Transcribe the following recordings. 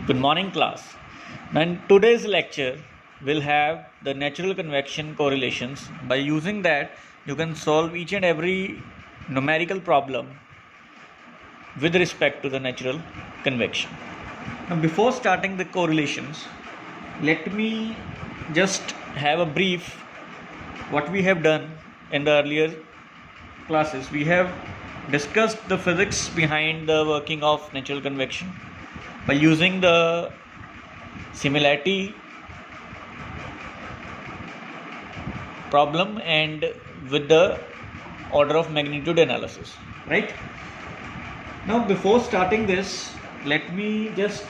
Good morning, class. Now, in today's lecture, we'll have the natural convection correlations. By using that, you can solve each and every numerical problem with respect to the natural convection. Now, before starting the correlations, let me just have a brief what we have done in the earlier classes. We have discussed the physics behind the working of natural convection by using the similarity problem and with the order of magnitude analysis, right? Now, before starting this, let me just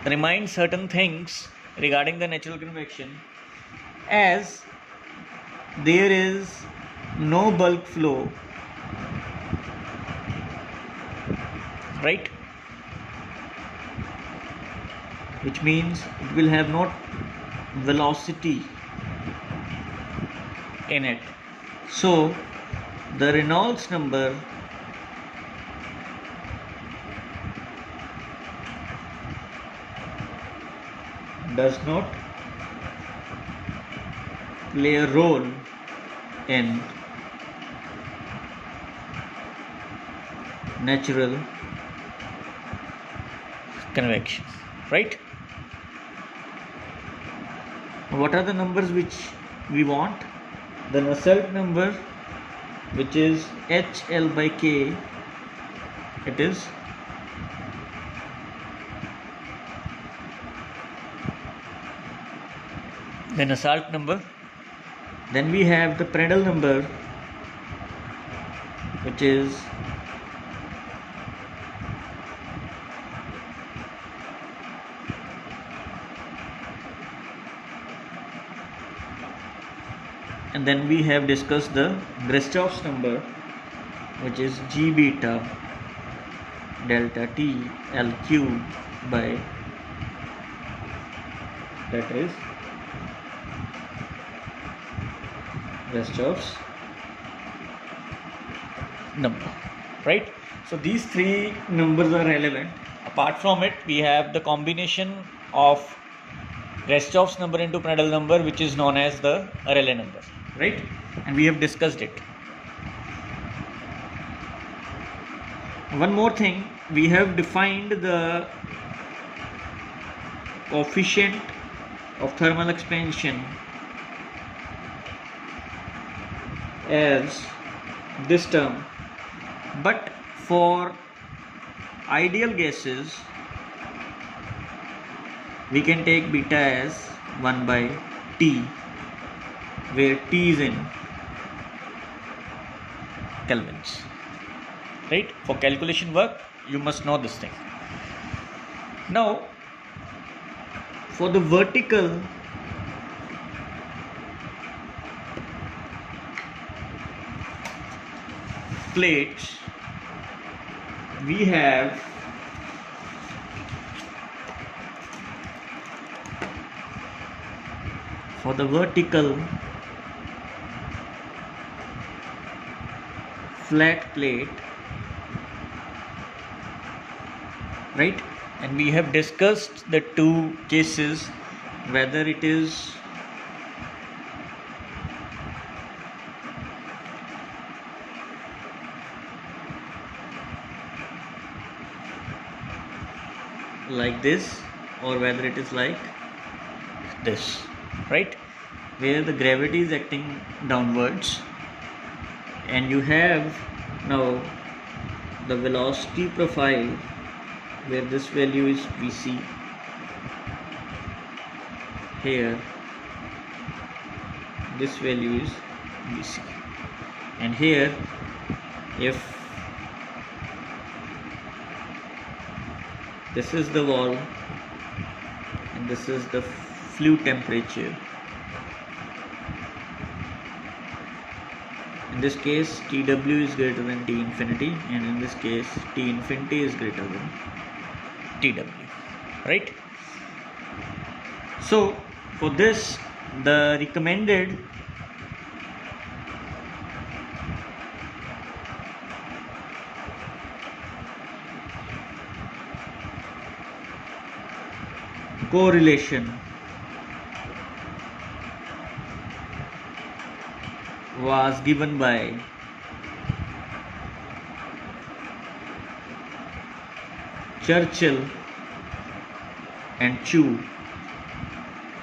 remind certain things regarding the natural convection. As there is no bulk flow, right, which means it will have not velocity in it, so the Reynolds number does not play a role in natural convection, right? What are the numbers which we want? The Nusselt number, which is HL by K, it is the Nusselt number. Then we have the Prandtl number, which is and then we have discussed the Grashoff's number, which is G beta delta T L cube by, that is Grashoff's number, right? So these three numbers are relevant. Apart from it, we have the combination of Grashoff's number into Prandtl number, which is known as the Rayleigh number, right? And we have discussed it. One more thing, we have defined the coefficient of thermal expansion as this term, but for ideal gases we can take beta as 1 by T, where T is in kelvins, right? For calculation work you must know this thing. Now, for the vertical plates, we have for the vertical flat plate, right? And we have discussed the two cases, whether it is like this or whether it is like this, right, where the gravity is acting downwards and you have now the velocity profile where this value is Vc, here this value is Vc, and here if this is the wall and this is the fluid temperature, in this case Tw is greater than T infinity, and in this case T infinity is greater than Tw, right? So for this, the recommended correlation was given by Churchill and Chu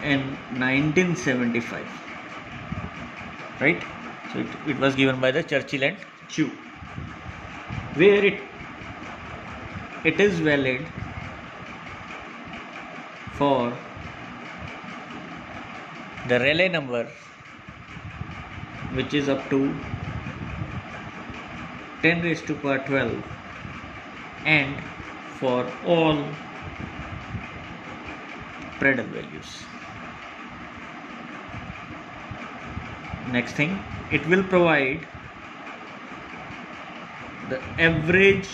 in 1975, right? So it was given by the Churchill and Chu, where it is valid for the Rayleigh number, which is up to 10 raised to power 12, and for all Prandtl values. Next thing, it will provide the average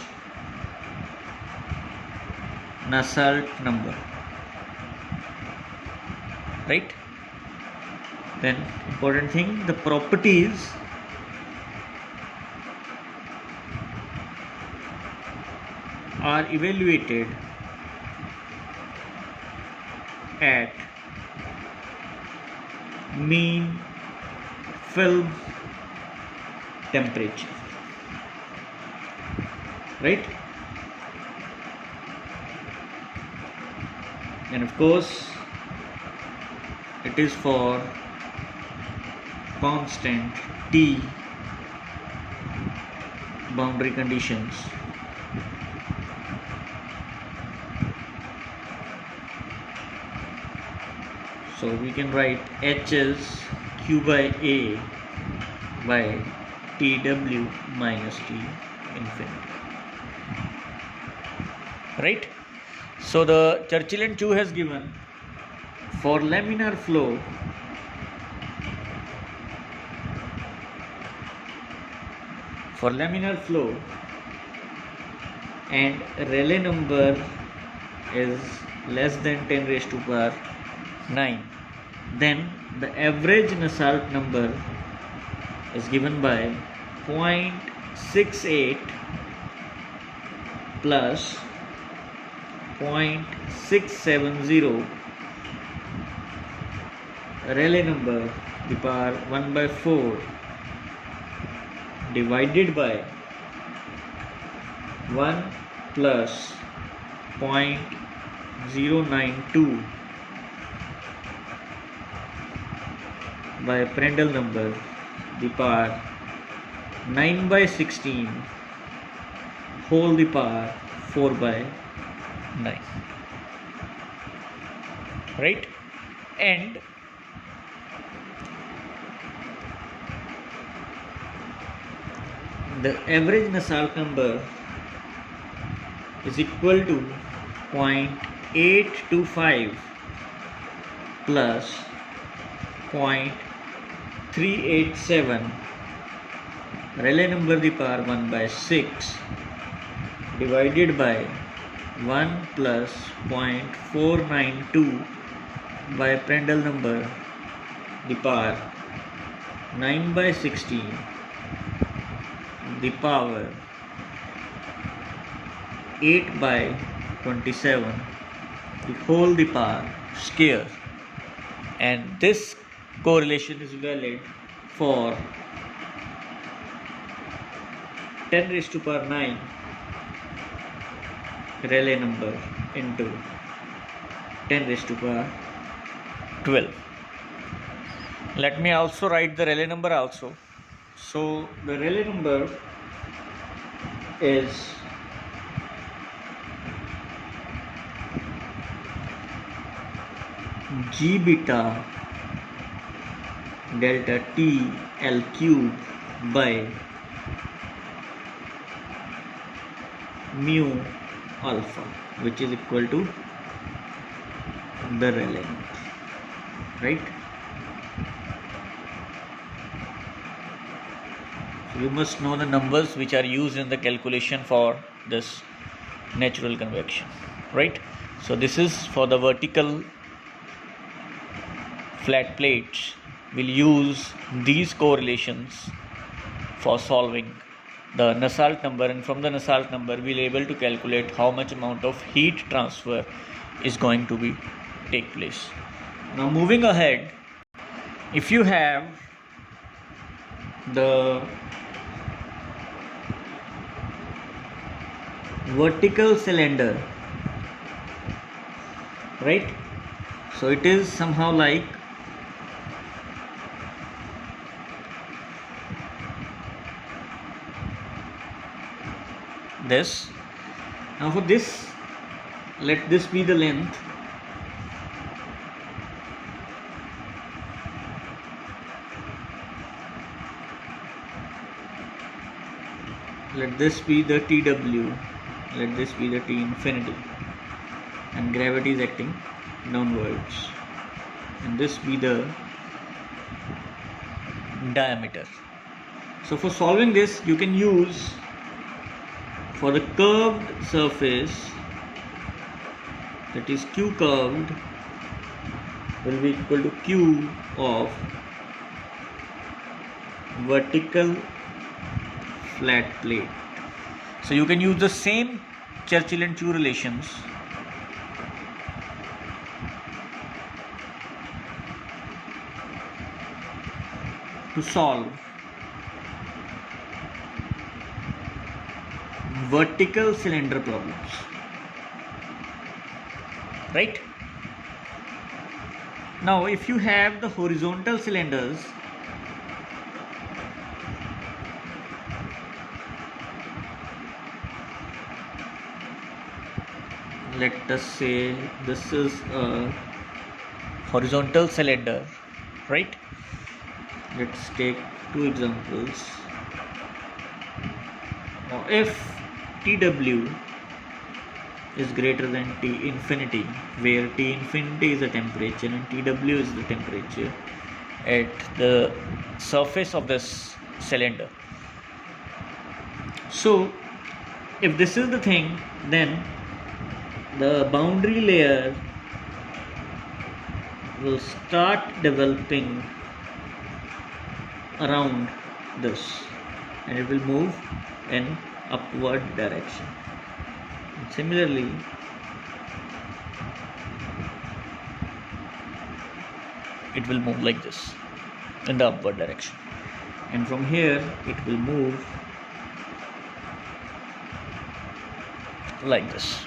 Nusselt number, right? Then important thing, the properties are evaluated at mean film temperature, right? And of course it is for constant T boundary conditions. So we can write H is Q by A by TW minus T infinity, right? So the Churchill and Chu has given for laminar flow and Rayleigh number is less than 10 raised to power 9, then the average Nusselt number is given by 0.68 plus 0.670 Rayleigh number the power 1 by 4 divided by 1 plus 0.092 by Prandtl number the power 9 by 16 whole the power 4 by 9, right? And the average Nusselt number is equal to 0.825 plus 0.387 Rayleigh number the power 1 by 6 divided by 1 plus 0.492 by Prandtl number the power 9 by 16 the power 8 by 27 the whole the power square, and this correlation is valid for 10 raised to power 9 Rayleigh number into 10 raised to power 12. Let me also write the Rayleigh number also. So the Rayleigh number is G beta delta T L cube by mu alpha, which is equal to the Rayleigh number, right? So you must know the numbers which are used in the calculation for this natural convection, right? So this is for the vertical flat plates. We'll use these correlations for solving the Nusselt number, and from the Nusselt number we'll able to calculate how much amount of heat transfer is going to be take place. Now moving ahead, if you have the vertical cylinder, right? So it is somehow like this. Now for this, let this be the length. Let this be the TW, let this be the T infinity, and gravity is acting downwards, and this be the diameter. So for solving this, you can use, for the curved surface, that is Q curved will be equal to Q of vertical flat plate. So you can use the same Churchill and Chu relations to solve vertical cylinder problems, right? Now if you have the horizontal cylinders, let us say this is a horizontal cylinder, right? Let's take two examples. Now if TW is greater than T infinity, where T infinity is the temperature and TW is the temperature at the surface of this cylinder. So if this is the thing, then the boundary layer will start developing around this, and it will move in upward direction. And similarly, it will move like this in the upward direction, and from here it will move like this,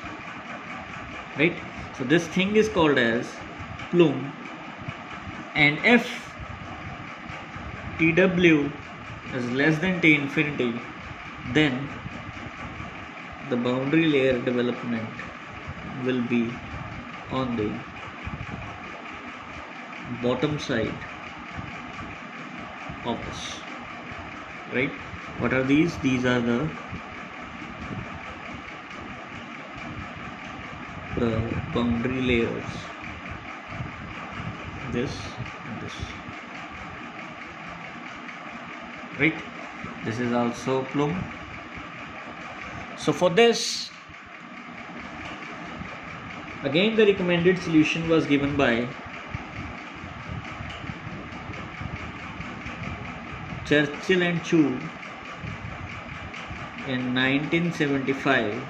right? So this thing is called as plume, and if TW is less than T infinity, then the boundary layer development will be on the bottom side of this, right? What are these? These are the boundary layers, this and this, right? This is also plume. So for this, again the recommended solution was given by Churchill and Chu in 1975,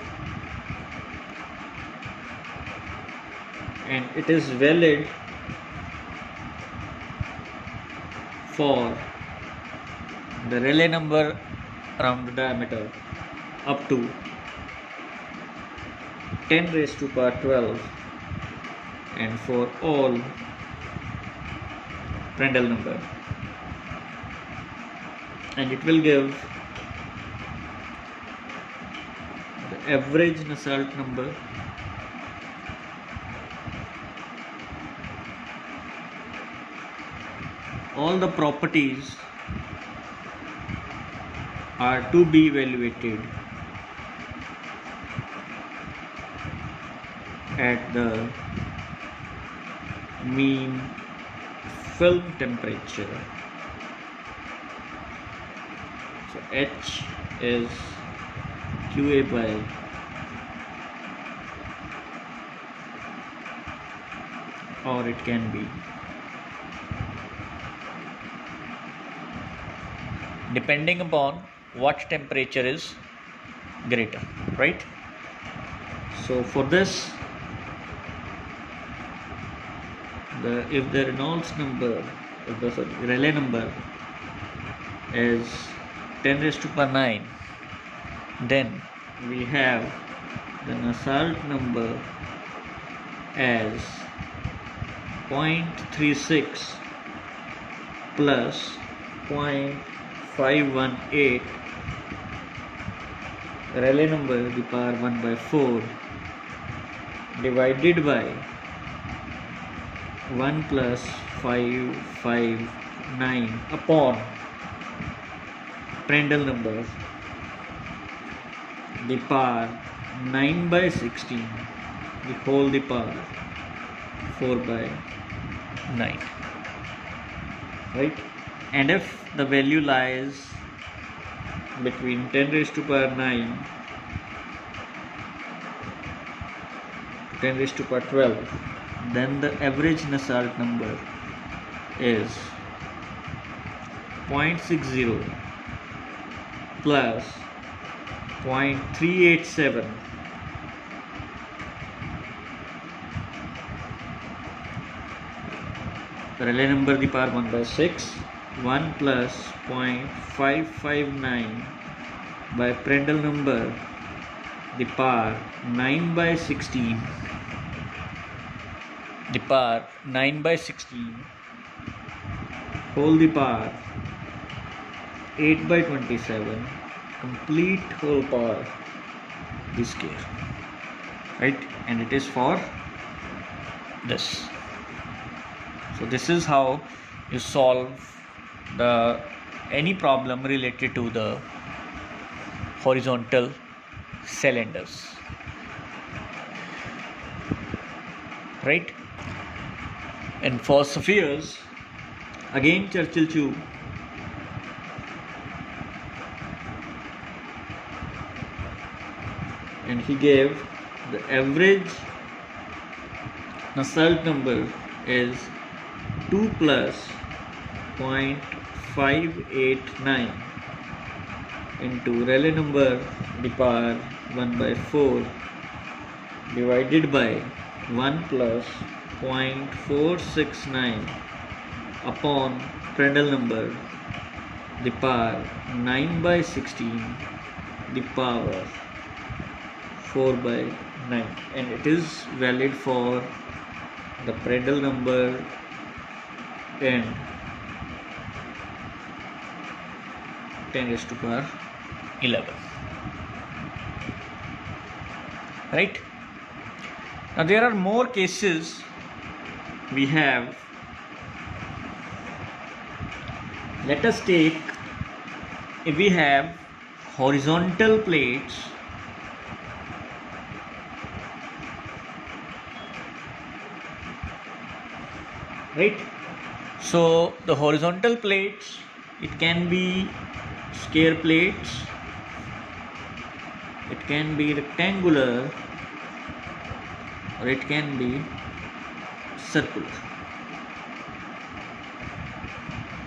and it is valid for the Rayleigh number around the diameter up to 10 raised to power 12, and for all Prandtl number, and it will give the average Nusselt number, all the properties are to be evaluated at the mean film temperature. So H is QA by or it can be depending upon what temperature is greater, right? So for this, if the Reynolds number, if the Rayleigh number is 10 raised to power 9, then we have the Nusselt number as 0.36 plus 0.518 Rayleigh number to the power 1 by 4 divided by 1 plus 559 upon Prandtl number the power 9 by 16 the whole the power 4 by 9, right? And if the value lies between 10 raised to power 9 10 raised to power 12, then the average Nusselt number is 0.60 plus 0.387 Rayleigh number the power 1 by 6, 1 plus 0.559 by Prandtl number the power 9 by 16, the power 9 by 16 whole the power 8 by 27 complete whole power the square, right? And it is for this. So this is how you solve any problem related to the horizontal cylinders, right? And for spheres, again Churchill tube, and he gave the average Nusselt number is 2 plus 0.589 into Rayleigh number the power 1 by 4 divided by 1 plus 0.469 upon Prandtl number the power 9 by 16 the power 4 by 9, and it is valid for the Prandtl number and 10 raised to power 11, right? Now there are more cases we have. Let us take, if we have horizontal plates right? So the horizontal plates, it can be square plates, it can be rectangular, or it can be circular,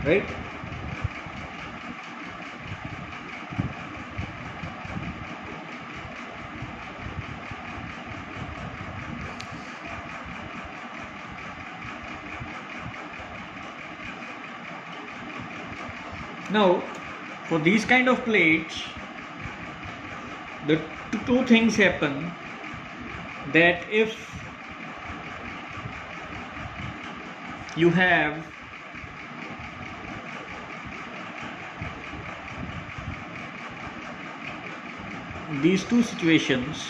right? Now for these kind of plates, the two things happen, that if you have these two situations,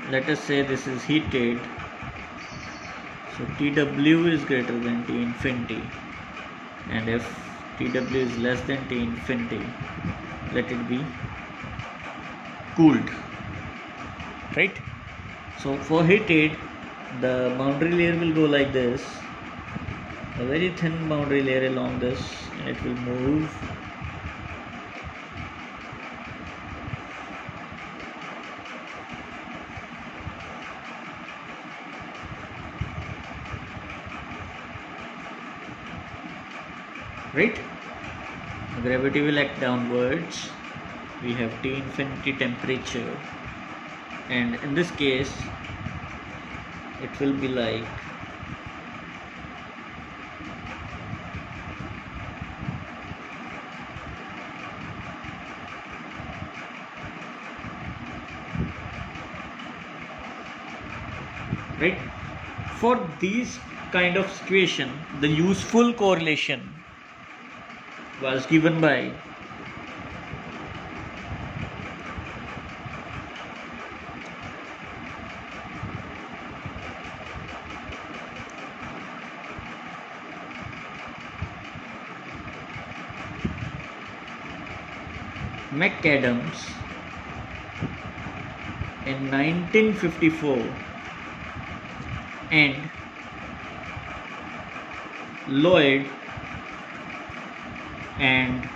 let us say this is heated, so TW is greater than T infinity, and if TW is less than T infinity, let it be cooled, right? So for heated, the boundary layer will go like this, a very thin boundary layer along this, and it will move right. Gravity will act downwards. We have T infinity temperature, and in this case it will be like right. For these kind of situation, the useful correlation was given by McAdams in 1954 and Lloyd and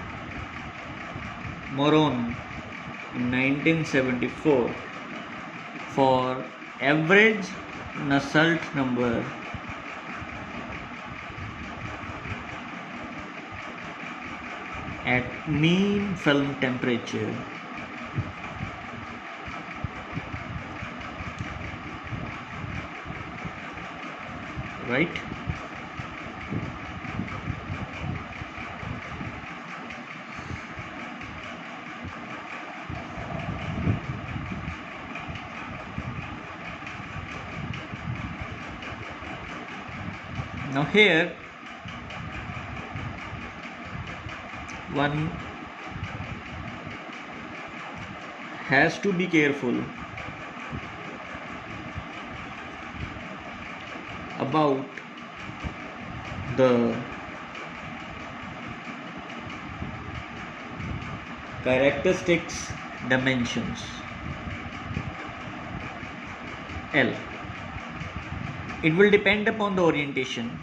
Morone in 1974 for average Nusselt number at mean film temperature. Right? Now here one has to be careful about the characteristics dimensions L. It will depend upon the orientation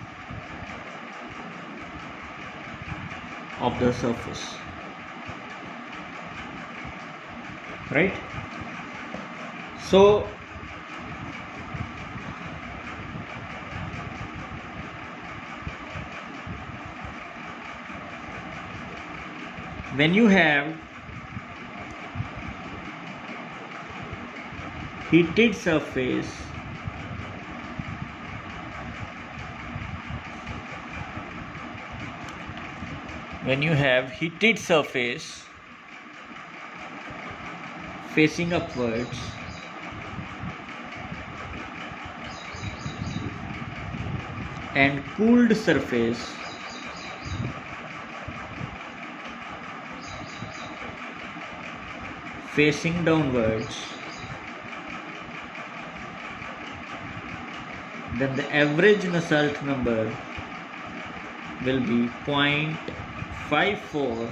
of the surface, right? So when you have heated surface facing upwards and cooled surface facing downwards, then the average Nusselt number will be 0.54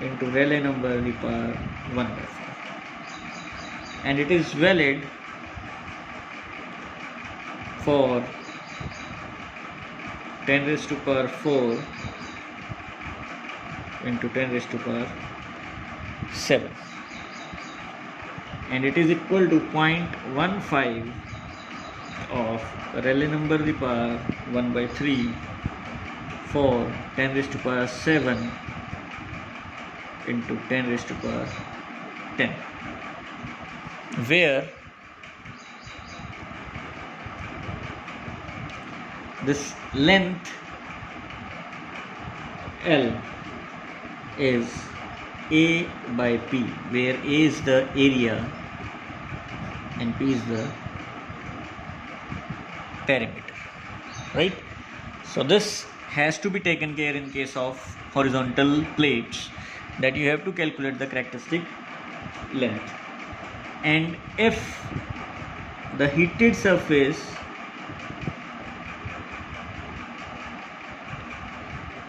into Rayleigh number to the power 1/4, and it is valid for 10 raised to power 4 into 10 raised to power 7, and it is equal to 0.15 of Rayleigh number to the power 1/3 for 10 raised to power 7 into 10 raised to power 10, where this length L is A by P, where A is the area and P is the perimeter, right? So this has to be taken care in case of horizontal plates, that you have to calculate the characteristic length. And if the heated surface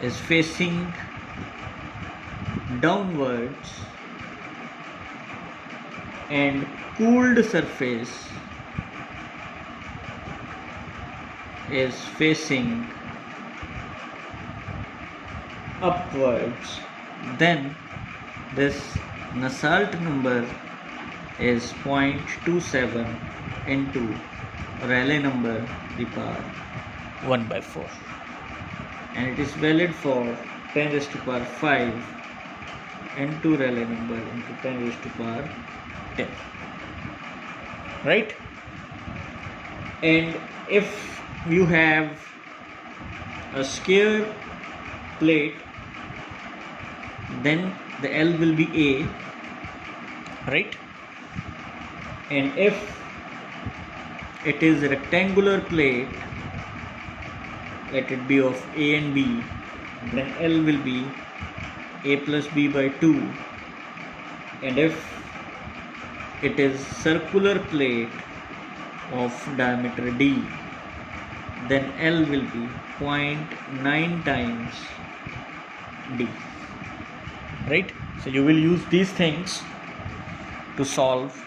is facing downwards and cooled surface is facing upwards, then this Nusselt number is 0.27 into Rayleigh number to the power 1/4, and it is valid for 10 raised to power 5 into Rayleigh number into 10 raised to power 10. right? And if you have a square plate, then the L will be A, right? And if it is a rectangular plate, let it be of A and B, then L will be A plus B by 2. And if it is circular plate of diameter D, then L will be 0.9 times D, right? So you will use these things to solve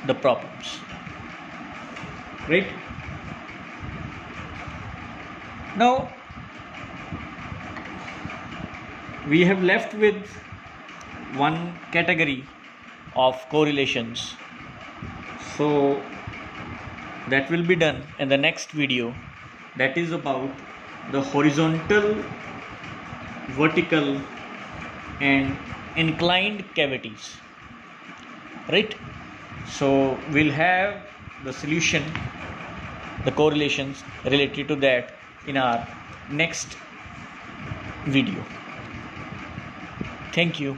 the problems, right? Now we have left with one category of correlations, so that will be done in the next video, that is about the horizontal, vertical and inclined cavities, right? So we'll have the solution, the correlations related to that in our next video. Thank you.